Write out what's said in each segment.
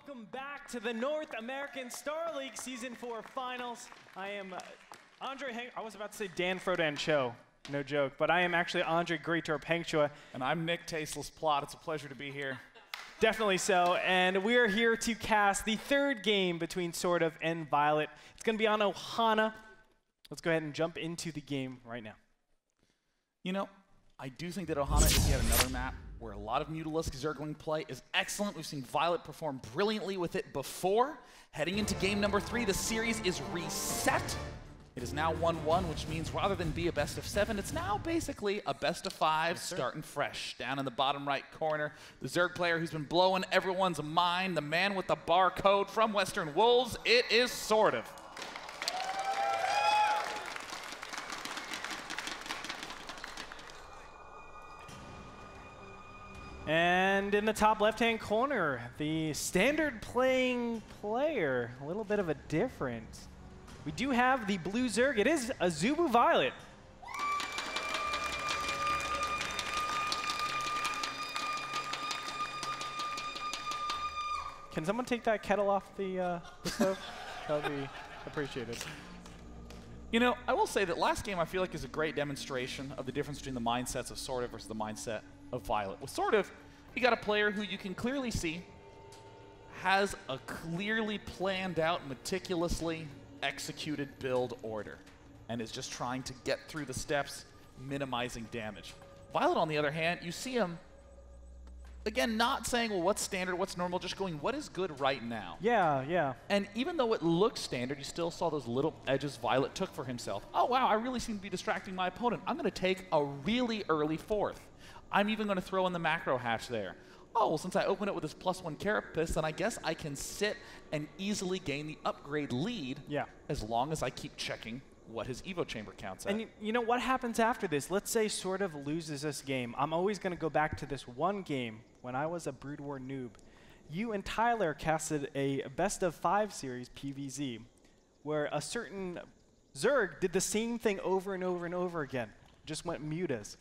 Welcome back to the North American Star League Season 4 Finals. I am Andre I was about to say Dan Frodan Cho, no joke, but I am actually Andre Gretorp Hangchua. And I'm Nick Tasteless Plot. It's a pleasure to be here. Definitely so, and we are here to cast the third game between Sortof and Violet. It's going to be on Ohana. Let's go ahead and jump into the game right now. You know, I do think that Ohana is yet another map where a lot of Mutalisk Zergling play is excellent. We've seen Violet perform brilliantly with it before. Heading into game number 3, the series is reset. It is now 1-1, which means rather than be a best of 7, it's now basically a best of 5 starting fresh. Down in the bottom right corner, the Zerg player who's been blowing everyone's mind, the man with the barcode from Western Wolves, it is Sortof. And in the top left-hand corner, the standard playing player, a little bit of a difference. We do have the blue Zerg. It is a Zubu Violet. Can someone take that kettle off the stove? That would be appreciated. You know, I will say that last game I feel like is a great demonstration of the difference between the mindsets of Sortof versus the mindset of Violet. With Sortof, you got a player who you can clearly see has a clearly planned out, meticulously executed build order and is just trying to get through the steps, minimizing damage. Violet, on the other hand, you see him, again, not saying, well, what's standard, what's normal, just going, what is good right now? Yeah, yeah. And even though it looked standard, you still saw those little edges Violet took for himself. Oh, wow, I really seem to be distracting my opponent. I'm going to take a really early fourth. I'm even going to throw in the macro hatch there. Oh, well, since I open it with this +1 carapace, then I guess I can sit and easily gain the upgrade lead as long as I keep checking what his Evo chamber counts at. And you know what happens after this? Let's say Sortof loses this game. I'm always going to go back to this one game when I was a Brood War noob. You and Tyler casted a best of 5 series PVZ where a certain Zerg did the same thing over and over and over again. Just went mutas.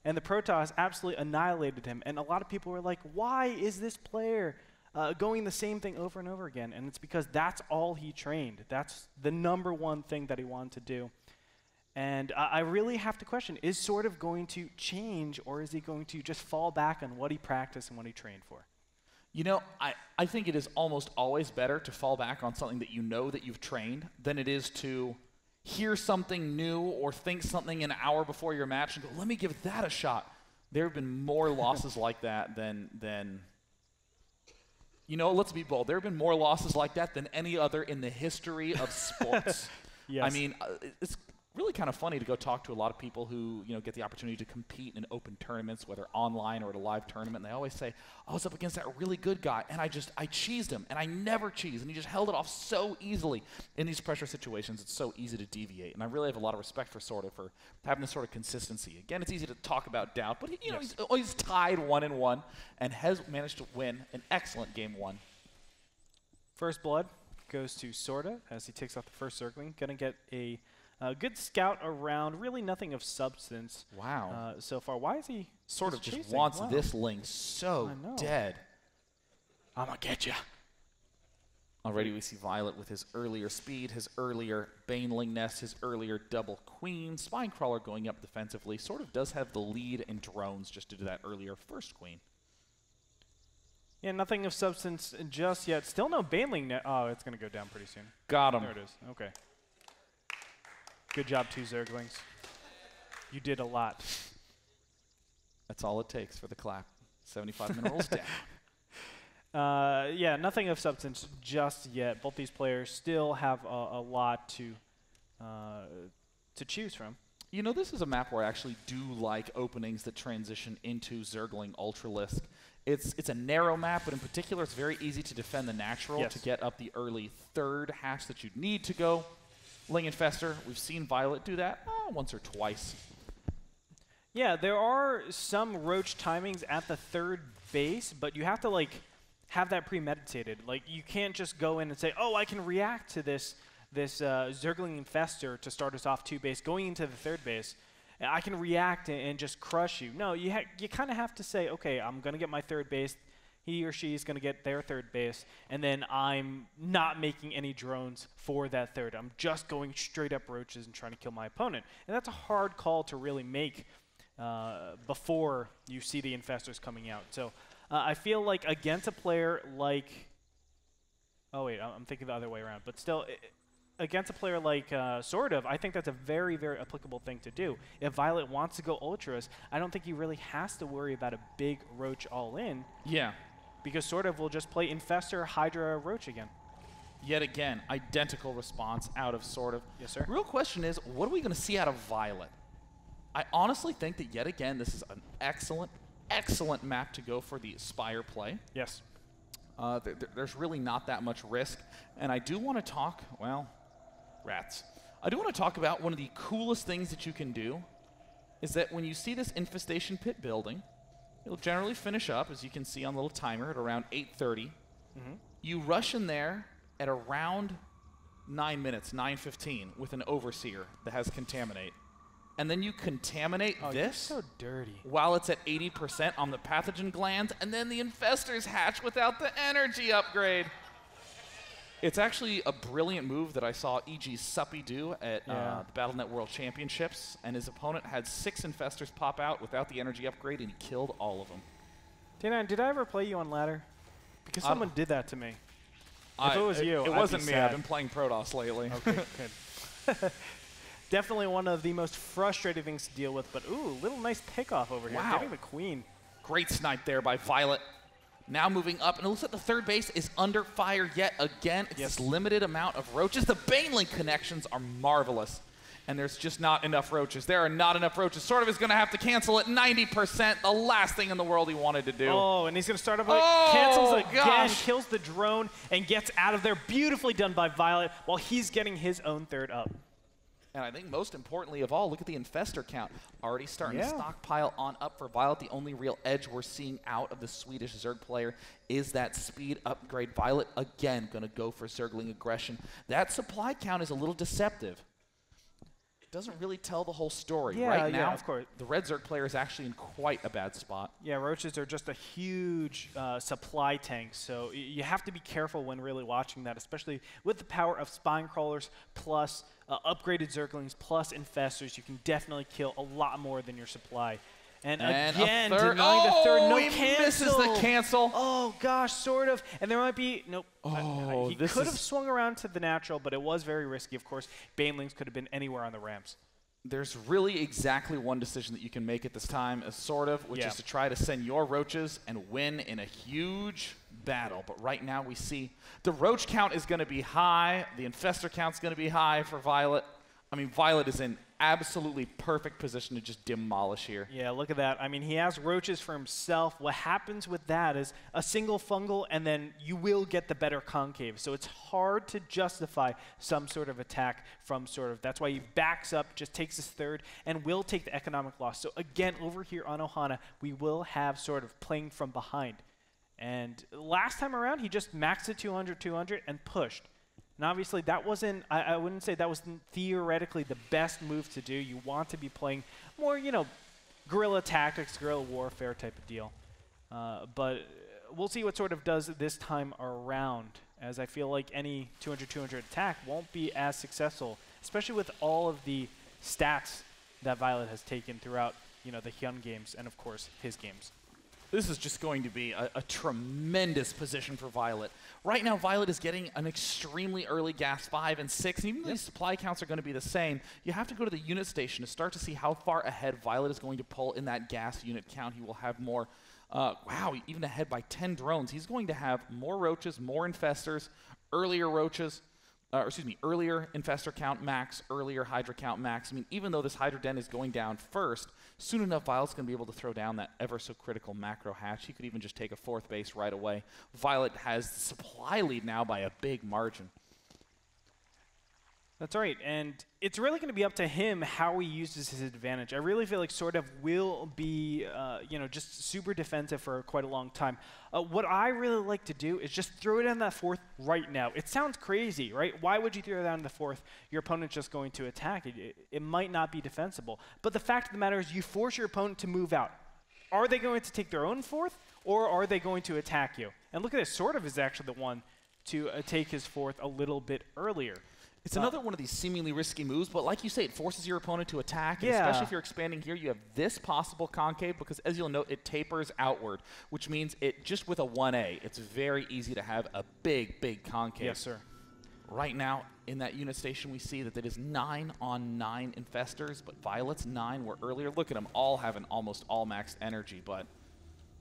And the Protoss absolutely annihilated him. And a lot of people were like, why is this player going the same thing over and over again? And it's because that's all he trained. That's the #1 thing that he wanted to do. And I really have to question, is Sortof going to change, or is he going to just fall back on what he practiced and what he trained for? You know, I think it is almost always better to fall back on something that you know that you've trained than it is to hear something new or think something an hour before your match and go, let me give that a shot. There have been more losses like that than, you know, let's be bold. There have been more losses like that than any other in the history of sports. Yes. I mean, it's really kind of funny to go talk to a lot of people who, you know, get the opportunity to compete in open tournaments, whether online or at a live tournament, and they always say, I was up against that really good guy, and I cheesed him, and I never cheese, and he just held it off so easily. In these pressure situations, it's so easy to deviate, and I really have a lot of respect for Sortof for having this sort of consistency. Again, it's easy to talk about doubt, but you know, he's always tied 1-1 and has managed to win an excellent game 1. First blood goes to Sortof as he takes off the first Zergling. Gonna get a good scout around, really nothing of substance. Wow. So far. Why is he Sortof just chasing? wants this link so dead. I'm gonna get you. Already we see Violet with his earlier speed, his earlier Baneling Nest, his earlier double Queen. Spinecrawler going up defensively. Sortof does have the lead in drones just due to that earlier first Queen. Yeah, nothing of substance just yet. Still no Baneling Nest. Oh, it's gonna go down pretty soon. Got him. There it is. Okay. Good job, 2 Zerglings. You did a lot. That's all it takes for the clap. 75 minerals down. Yeah, nothing of substance just yet. Both these players still have a lot to choose from. You know, this is a map where I actually do like openings that transition into Zergling Ultralisk. It's a narrow map, but in particular, it's very easy to defend the natural to get up the early 3rd hash that you'd need to go. Ling Infester, we've seen Violet do that once or twice. Yeah, there are some Roach timings at the 3rd base, but you have to like have that premeditated. Like you can't just go in and say, "Oh, I can react to this Zergling Infester to start us off 2 base, going into the 3rd base. I can react and just crush you." No, you kind of have to say, "Okay, I'm gonna get my 3rd base, He or she is going to get their third base, and then I'm not making any drones for that third. I'm just going straight up roaches and trying to kill my opponent. And that's a hard call to really make before you see the infestors coming out. So I feel like against a player like... Oh, wait, I'm thinking the other way around. But still, against a player like Sortof, I think that's a very, very applicable thing to do. If Violet wants to go Ultras, I don't think he really has to worry about a big Roach all-in. Yeah. Because Sortof will just play Infestor, Hydra, Roach again. Yet again, identical response out of Sortof. Yes, sir. Real question is, what are we going to see out of Violet? I honestly think that yet again, this is an excellent, excellent map to go for the Spire play. Yes. There's really not that much risk. And I do want to talk, well, rats. I do want to talk about one of the coolest things that you can do is that when you see this infestation pit building, it'll generally finish up, as you can see on the little timer, at around 8:30. Mm-hmm. You rush in there at around 9 minutes, 9:15, with an Overseer that has Contaminate. And then you contaminate this you're so dirty. While it's at 80% on the pathogen glands, and then the infestors hatch without the energy upgrade. It's actually a brilliant move that I saw E.G. Suppy do at the Battle.net World Championships, and his opponent had 6 infestors pop out without the energy upgrade, and he killed all of them. Day9, did I ever play you on ladder? Because someone did that to me. If it was you, it I'd wasn't be me. sad. I've been playing Protoss lately. Okay, good. Definitely one of the most frustrating things to deal with, but ooh, little nice pickoff over here. Wow. Getting the queen. Great snipe there by Violet. Now moving up, and it looks like the third base is under fire yet again. It's this limited amount of roaches. The Banelink connections are marvelous, and there's just not enough roaches. There are not enough roaches. Sortof is going to have to cancel at 90%, the last thing in the world he wanted to do. Oh, and he's going to start up, cancels again, kills the drone, and gets out of there. Beautifully done by Violet, while he's getting his own third up. And I think most importantly of all, look at the infestor count. Already starting to stockpile on up for Violet. The only real edge we're seeing out of the Swedish Zerg player is that speed upgrade. Violet, again, going to go for Zergling aggression. That supply count is a little deceptive. It doesn't really tell the whole story. Right now, of course. The red Zerg player is actually in quite a bad spot. Yeah, roaches are just a huge supply tank, so you have to be careful when really watching that, especially with the power of spine crawlers plus upgraded Zerglings plus infestors. You can definitely kill a lot more than your supply. And again, denying the third, no cancel. Misses the cancel. Oh gosh, Sortof. And there might be, nope. Oh, he could have swung around to the natural, but it was very risky, of course. Banelings could have been anywhere on the ramps. There's really exactly one decision that you can make at this time as Sortof, which is to try to send your roaches and win in a huge battle. But right now we see the roach count is going to be high. The infestor count is going to be high for Violet. I mean, Violet is in absolutely perfect position to just demolish here. Yeah, look at that. I mean, he has roaches for himself. What happens with that is a single fungal, and then you will get the better concave. So it's hard to justify some sort of attack from Sortof. That's why he backs up, just takes his third, and will take the economic loss. So again, over here on Ohana, we will have Sortof playing from behind. And last time around, he just maxed it 200, and pushed. And obviously, that wasn't, I wouldn't say that was theoretically the best move to do. You want to be playing more, you know, guerrilla tactics, guerrilla warfare type of deal. But we'll see what Sortof does this time around, as I feel like any 200 attack won't be as successful, especially with all of the stats that Violet has taken throughout, you know, the Hyun games and, of course, his games. This is just going to be a tremendous position for Violet. Right now, Violet is getting an extremely early gas 5 and 6. And even though these supply counts are going to be the same, you have to go to the unit station to start to see how far ahead Violet is going to pull in that gas unit count. He will have more, wow, even ahead by 10 drones. He's going to have more roaches, more infestors, earlier roaches, earlier infestor count max, earlier Hydra count max. I mean, even though this Hydra den is going down first, soon enough, Violet's going to be able to throw down that ever-so-critical macro hatch. He could even just take a 4th base right away. Violet has the supply lead now by a big margin. That's right, and it's really going to be up to him how he uses his advantage. I really feel like Sortof will be, you know, just super defensive for quite a long time. What I really like to do is just throw it in that 4th right now. It sounds crazy, right? Why would you throw it down in the 4th? Your opponent's just going to attack it. It might not be defensible. But the fact of the matter is you force your opponent to move out. are they going to take their own fourth, or are they going to attack you? And look at this. Sortof is actually the one to take his fourth a little bit earlier. It's another one of these seemingly risky moves, but like you say, it forces your opponent to attack, and especially if you're expanding here, you have this possible concave, because as you'll note, it tapers outward, which means it just with a 1A, it's very easy to have a big, big concave. Yes, sir. Right now, in that unit station, we see that it is 9 on 9 infestors, but Violet's 9 were earlier. Look at them, all having almost all maxed energy, but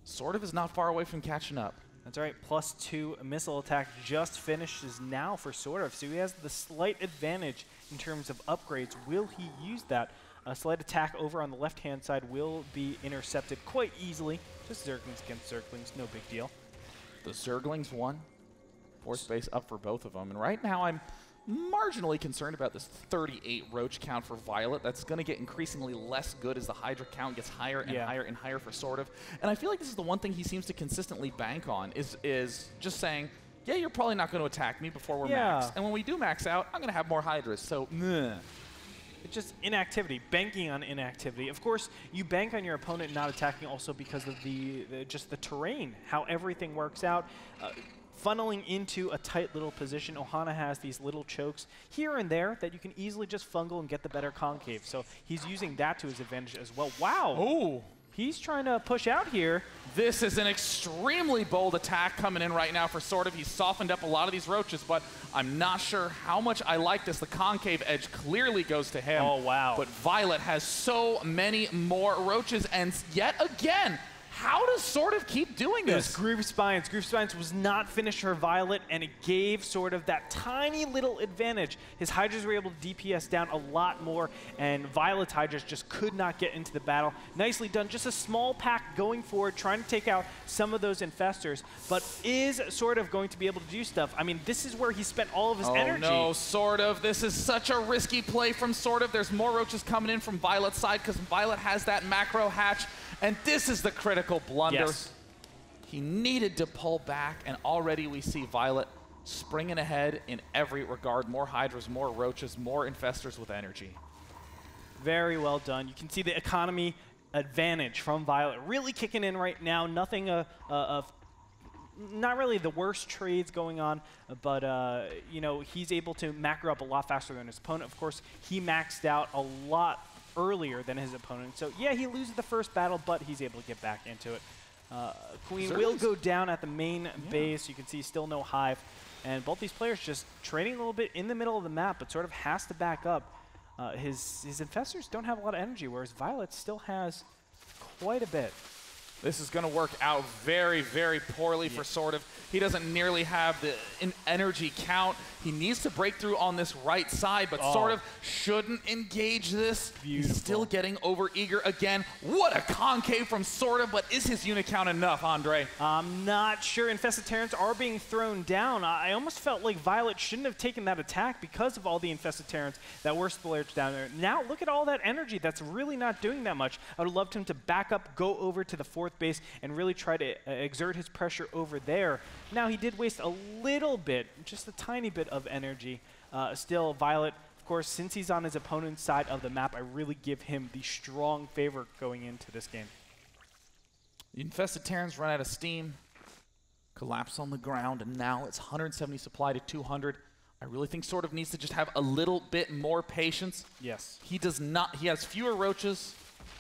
Sortof is not far away from catching up. That's right, +2 missile attack just finishes now for Sortof, so he has the slight advantage in terms of upgrades. Will he use that? A slight attack over on the left-hand side will be intercepted quite easily. Just Zerglings against Zerglings, no big deal. The Zerglings won. Fourth base up for both of them, and right now I'm marginally concerned about this 38 roach count for Violet. That's going to get increasingly less good as the Hydra count gets higher and higher and higher for Sortof. And I feel like this is the one thing he seems to consistently bank on is just saying, yeah, you're probably not going to attack me before we're maxed. And when we do max out, I'm going to have more Hydras. So, It's just inactivity, banking on inactivity. Of course, you bank on your opponent not attacking also because of just the terrain, how everything works out. Funneling into a tight little position, Ohana has these little chokes here and there that you can easily just fungal and get the better concave. So he's using that to his advantage as well. Wow. Oh. He's trying to push out here. This is an extremely bold attack coming in right now for Sortof. He's softened up a lot of these roaches, but I'm not sure how much I like this. The concave edge clearly goes to him. Oh, wow. But Violet has so many more roaches, and yet again, how does Sortof keep doing this? Groove Spines. Groove Spines was not finished for Violet, and it gave Sortof that tiny little advantage. His Hydras were able to DPS down a lot more, and Violet's Hydras just could not get into the battle. Nicely done. Just a small pack going forward, trying to take out some of those infestors. But is Sortof going to be able to do stuff? I mean, this is where he spent all of his energy. Oh, no, Sortof. This is such a risky play from Sortof. There's more roaches coming in from Violet's side because Violet has that macro hatch. And this is the critical blunder. Yes. He needed to pull back, and already we see Violet springing ahead in every regard. More Hydras, more roaches, more infestors with energy. Very well done. You can see the economy advantage from Violet really kicking in right now. Nothing of not really the worst trades going on, but you know, he's able to macro up a lot faster than his opponent. Of course, he maxed out a lot earlier than his opponent. So yeah, he loses the first battle, but he's able to get back into it. Queen will go down at the main base. You can see still no hive. And both these players just trading a little bit in the middle of the map, but sort of has to back up. His infestors don't have a lot of energy, whereas Violet still has quite a bit. This is going to work out very, very poorly for Sortof. He doesn't nearly have the energy count. He needs to break through on this right side, but Sortof shouldn't engage this. Beautiful. He's still getting over-eager again. What a concave from Sortof, but is his unit count enough, Andre? I'm not sure. Infested Terrans are being thrown down. I almost felt like Violet shouldn't have taken that attack because of all the Infested Terrans that were splurged down there. Now look at all that energy. That's really not doing that much. I would have loved him to back up, go over to the fourth base, and really try to exert his pressure over there. Now he did waste a little bit, just a tiny bit of energy. Still, Violet, of course, since he's on his opponent's side of the map, I really give him the strong favor going into this game. The Infested Terrans run out of steam, collapse on the ground, and now it's 170 supply to 200. I really think Sortof needs to just have a little bit more patience. Yes. He does not. He has fewer roaches,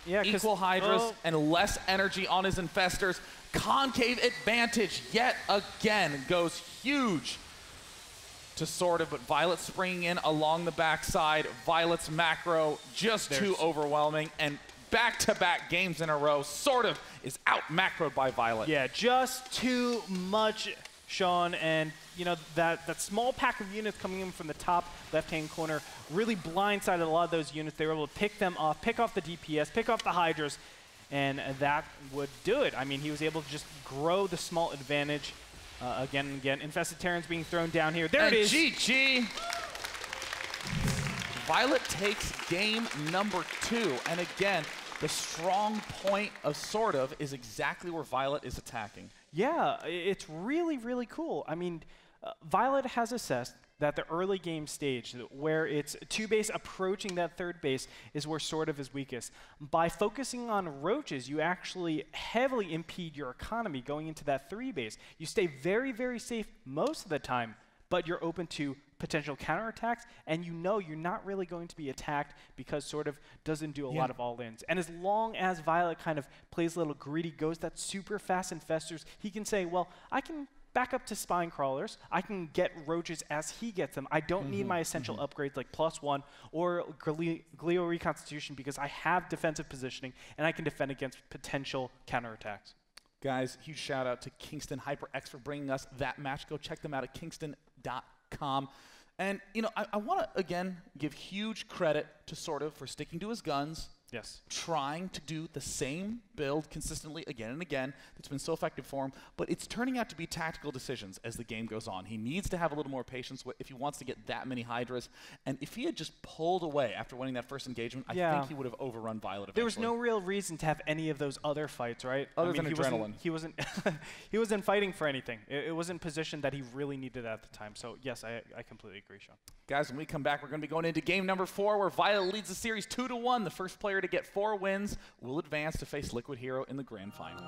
equal Hydras, and less energy on his infestors. Concave advantage yet again goes huge to Sortof, but Violet springing in along the backside. Violet's macro just too overwhelming, and back-to-back games in a row, Sortof is out macroed by Violet. Yeah, just too much, Sean, and you know that small pack of units coming in from the top left-hand corner really blindsided a lot of those units. They were able to pick them off, pick off the DPS, pick off the Hydras, and that would do it. I mean, he was able to just grow the small advantage again and again. Infested Terrans being thrown down here. There it is. GG. Violet takes game number 2, and again, the strong point of Sortof is exactly where Violet is attacking. Yeah, it's really, really cool. I mean, Violet has assessed that the early game stage, where it's 2 base approaching that 3rd base, is where Sortof is weakest. By focusing on roaches, you actually heavily impede your economy going into that 3 base. You stay very, very safe most of the time, but you're open to potential counterattacks, and you know you're not really going to be attacked because Sortof doesn't do a lot of all-ins. And as long as Violet kind of plays a little greedy, goes that super fast infestors, he can say, well, I can back up to spine crawlers. I can get roaches as he gets them. I don't need my essential upgrades like +1 or Glio Reconstitution because I have defensive positioning and I can defend against potential counterattacks. Guys, huge shout out to Kingston HyperX for bringing us that match. Go check them out at kingston.com. And, you know, I want to, again, give huge credit to Sortof for sticking to his guns. Yes. Trying to do the same build consistently again and again that's been so effective for him, but it's turning out to be tactical decisions as the game goes on. He needs to have a little more patience if he wants to get that many Hydras, and if he had just pulled away after winning that first engagement, I think he would have overrun Violet eventually. There was no real reason to have any of those other fights, right? Other than adrenaline. He wasn't fighting for anything. It wasn't position that he really needed at the time. So, yes, I completely agree, Sean. Guys, when we come back, we're going to be going into game number 4 where Violet leads the series 2-1. The first player to get 4 wins will advance to face Liquid Hero in the grand final.